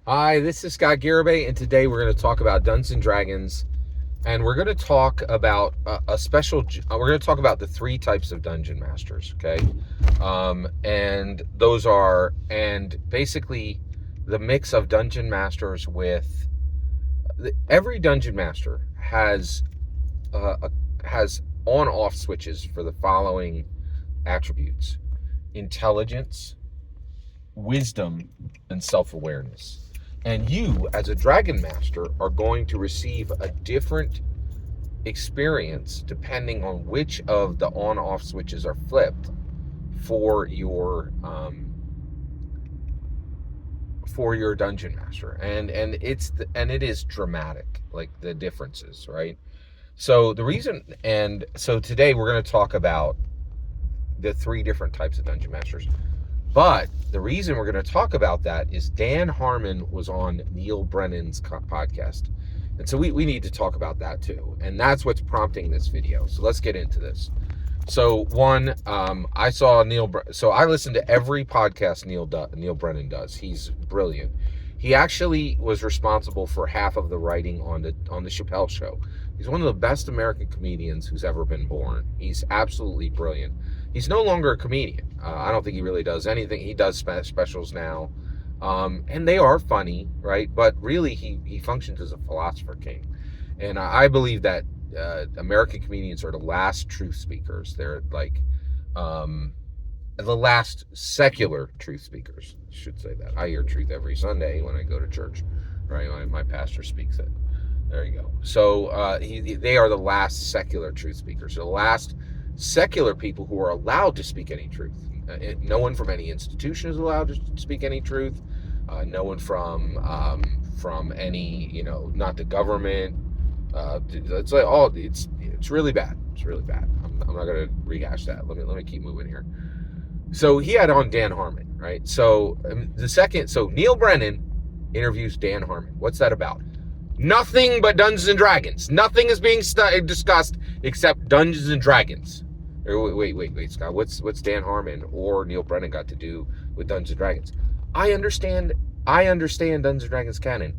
Hi, this is Scott Garibay, and today we're going to talk about Dungeons and Dragons, and we're going to talk about a special. We're going to talk about the three types of dungeon masters, okay? And those are, and basically, the mix of dungeon masters with every dungeon master has on-off switches for the following attributes: intelligence, wisdom, and self-awareness. And you, as a dragon master, are going to receive a different experience depending on which of the on-off switches are flipped for your dungeon master. And it is dramatic, like the differences, right? So today we're going to talk about the three different types of dungeon masters. But the reason we're going to talk about that is Dan Harmon was on Neil Brennan's podcast. And so we need to talk about that too. And that's what's prompting this video. So let's get into this. So one, I saw so I listen to every podcast Neil Brennan does. He's brilliant. He actually was responsible for half of the writing on the Chappelle Show. He's one of the best American comedians who's ever been born. He's absolutely brilliant. He's no longer a comedian. I don't think he really does anything. He does specials now, and they are funny, right? But really, he functions as a philosopher king, and I believe that American comedians are the last truth speakers. They're like the last secular truth speakers. I should say that. I hear truth every Sunday when I go to church, right? My pastor speaks it. There you go. So they are the last secular truth speakers. The last secular people who are allowed to speak any truth. No one from any institution is allowed to speak any truth. No one from any, not the government. It's like it's really bad. It's really bad. I'm not going to rehash that. Let me keep moving here. So he had on Dan Harmon, right? So Neil Brennan interviews Dan Harmon. What's that about? Nothing but Dungeons and Dragons. Nothing is being discussed except Dungeons and Dragons. Wait, Scott. What's Dan Harmon or Neil Brennan got to do with Dungeons and Dragons? I understand Dungeons and Dragons canon.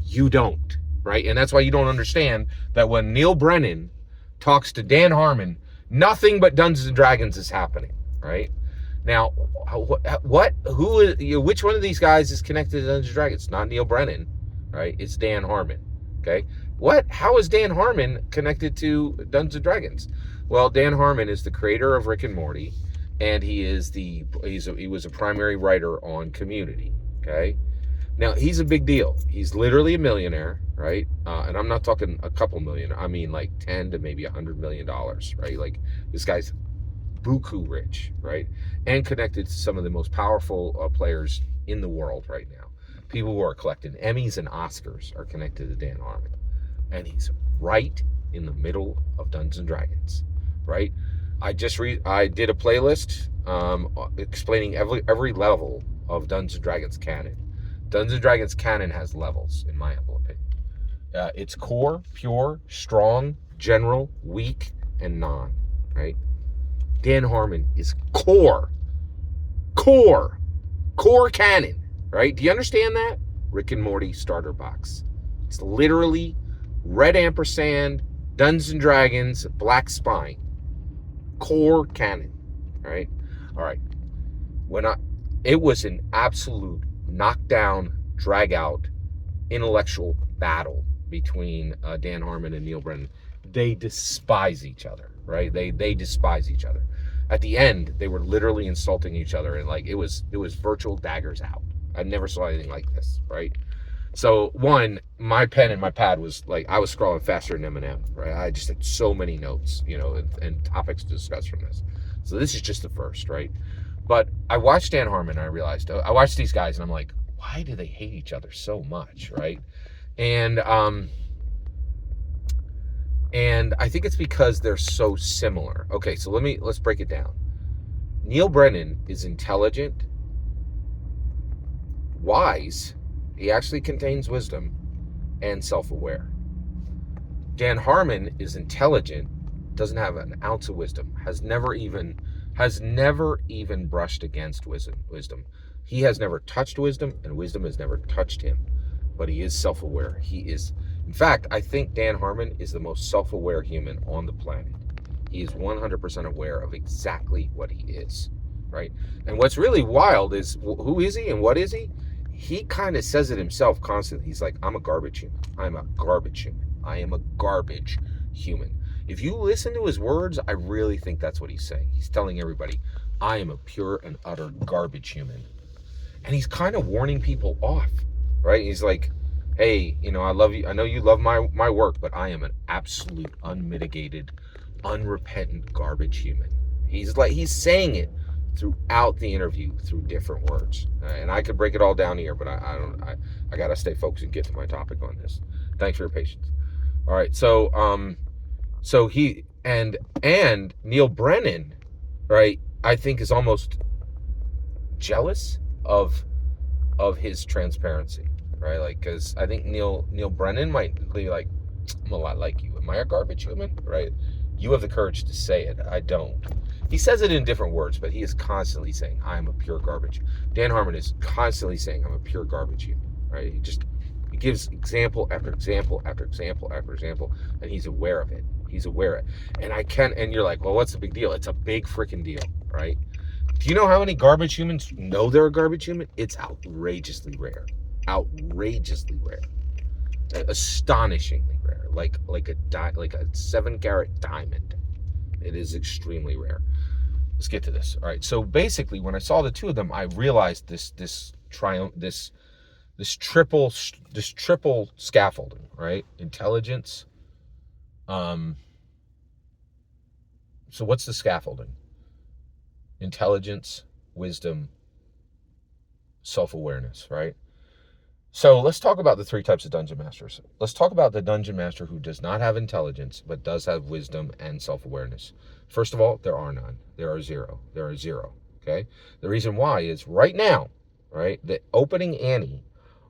You don't, right? And that's why you don't understand that when Neil Brennan talks to Dan Harmon, nothing but Dungeons and Dragons is happening, right? Now, which one of these guys is connected to Dungeons and Dragons? Not Neil Brennan, right? It's Dan Harmon, okay? How is Dan Harmon connected to Dungeons and Dragons? Well, Dan Harmon is the creator of Rick and Morty, and he was a primary writer on Community, okay? Now, he's a big deal. He's literally a millionaire, right? And I'm not talking a couple million. I mean like 10 to maybe $100 million, right? Like this guy's buku rich, right? And connected to some of the most powerful players in the world right now. People who are collecting Emmys and Oscars are connected to Dan Harmon. And he's right in the middle of Dungeons and Dragons, right? I did a playlist explaining every level of Dungeons and Dragons canon. Dungeons and Dragons canon has levels, in my humble opinion. It's core, pure, strong, general, weak, and non, right? Dan Harmon is core canon, right? Do you understand that? Rick and Morty starter box. It's literally red ampersand, Dungeons and Dragons, black spine. Core canon, right? All right. It was an absolute knockdown, drag out, intellectual battle between Dan Harmon and Neil Brennan. They despise each other, right? They despise each other. At the end, they were literally insulting each other, and like it was virtual daggers out. I never saw anything like this, right? So my pen and my pad was like, I was scrolling faster than Eminem, right? I just had so many notes, and topics to discuss from this. So this is just the first, right? But I watched Dan Harmon, and I realized, I watched these guys, and I'm like, why do they hate each other so much, right? And I think it's because they're so similar. Okay, so let's break it down. Neil Brennan is intelligent, wise. He actually contains wisdom and self-aware. Dan Harmon is intelligent, doesn't have an ounce of wisdom, has never even brushed against wisdom. He has never touched wisdom, and wisdom has never touched him. But he is self-aware. He is, in fact, I think Dan Harmon is the most self-aware human on the planet. He is 100% aware of exactly what he is, right? And what's really wild is, who is he and what is he? He kind of says it himself constantly. He's like, I'm a garbage human. I'm a garbage human. I am a garbage human. If you listen to his words, I really think that's what he's saying. He's telling everybody, I am a pure and utter garbage human. And he's kind of warning people off, right? He's like, hey, I love you. I know you love my work, but I am an absolute, unmitigated, unrepentant garbage human. He's saying it throughout the interview through different words. And I could break it all down here, but I got to stay focused and get to my topic on this. Thanks for your patience. All right. So he and Neil Brennan, right, I think is almost jealous of his transparency, right? Like, because I think Neil Brennan might be like, I'm a lot like you. Am I a garbage human? Right? You have the courage to say it. I don't. He says it in different words, but he is constantly saying, I'm a pure garbage. Dan Harmon is constantly saying, I'm a pure garbage human, right? He gives example after example after example after example, and he's aware of it. He's aware of it. And you're like, well, what's the big deal? It's a big freaking deal, right? Do you know how many garbage humans know they're a garbage human? It's outrageously rare. Outrageously rare. Astonishingly rare. Like a 7-carat diamond. It is extremely rare. Let's get to this. All right. So basically, when I saw the two of them, I realized this triple scaffolding, right? Intelligence. So what's the scaffolding? Intelligence, wisdom, self-awareness, right? So let's talk about the three types of dungeon masters. Let's talk about the dungeon master who does not have intelligence, but does have wisdom and self-awareness. First of all, there are none. There are zero. There are zero, okay? The reason why is right now, right, the opening ante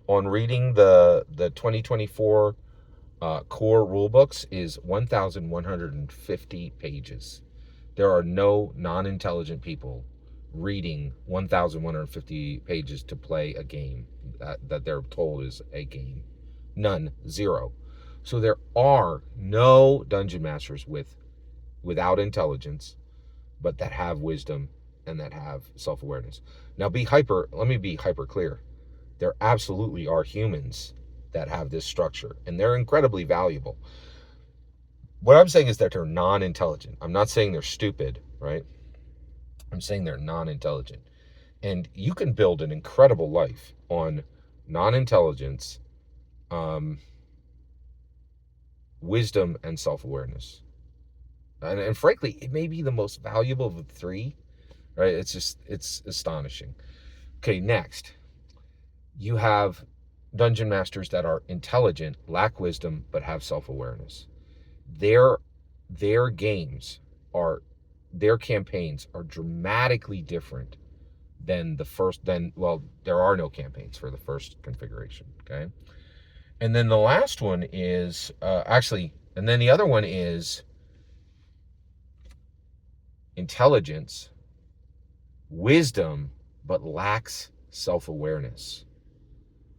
on reading the 2024 core rule books is 1,150 pages. There are no non-intelligent people reading 1,150 pages to play a game that they're told is a game. None. Zero. So there are no dungeon masters without intelligence, but that have wisdom and that have self-awareness. Now let me be hyper clear. There absolutely are humans that have this structure, and they're incredibly valuable. What I'm saying is that they're non-intelligent. I'm not saying they're stupid, right? I'm saying they're non-intelligent. And you can build an incredible life on non-intelligence, wisdom, and self-awareness. And frankly, it may be the most valuable of the three, right? It's astonishing. Okay, next. You have dungeon masters that are intelligent, lack wisdom, but have self-awareness. Their games are, their campaigns are dramatically different than there are no campaigns for the first configuration, okay? And then the last one is, and then the other one is intelligence, wisdom, but lacks self-awareness.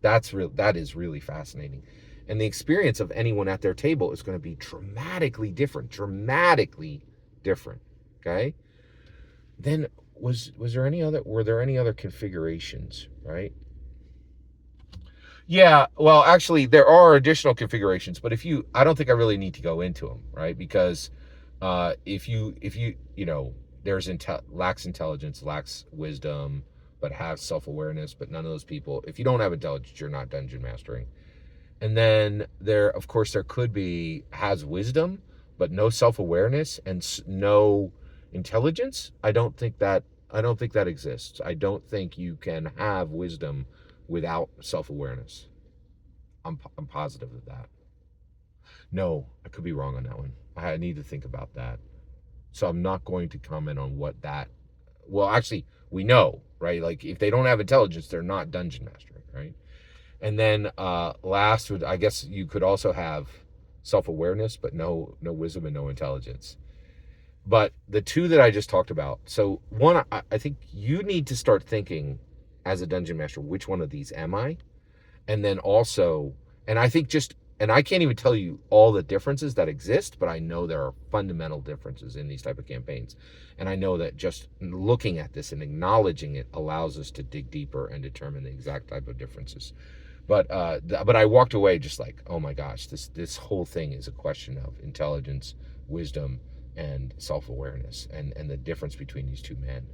That is really fascinating. And the experience of anyone at their table is going to be dramatically different, okay? Then were there any other configurations, right? Yeah, well, actually, there are additional configurations, but I don't think I really need to go into them, right? Because if you there's lacks intelligence, lacks wisdom, but have self-awareness, but none of those people, if you don't have intelligence, you're not dungeon mastering. And then there could be, has wisdom, but no self-awareness and no intelligence. I don't think that exists. I don't think you can have wisdom without self-awareness. I'm positive of that. No, I could be wrong on that one. I need to think about that. So I'm not going to comment on what that, well, actually, we know, right? Like, if they don't have intelligence, they're not dungeon mastering, right? And then last I guess you could also have self-awareness, but no wisdom and no intelligence. But the two that I just talked about, so one, I think you need to start thinking as a dungeon master, which one of these am I? And then also, and I think just, and I can't even tell you all the differences that exist, but I know there are fundamental differences in these type of campaigns. And I know that just looking at this and acknowledging it allows us to dig deeper and determine the exact type of differences. But I walked away just like, oh my gosh, this whole thing is a question of intelligence, wisdom, and self-awareness, and the difference between these two men.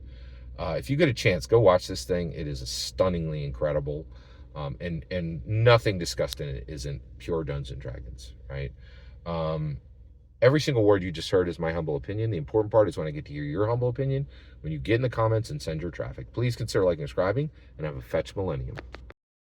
If you get a chance, go watch this thing. It is stunningly incredible, and nothing discussed in it isn't pure Dungeons and Dragons, right? Every single word you just heard is my humble opinion. The important part is when I get to hear your humble opinion, when you get in the comments and send your traffic. Please consider liking and subscribing, and have a fetch millennium.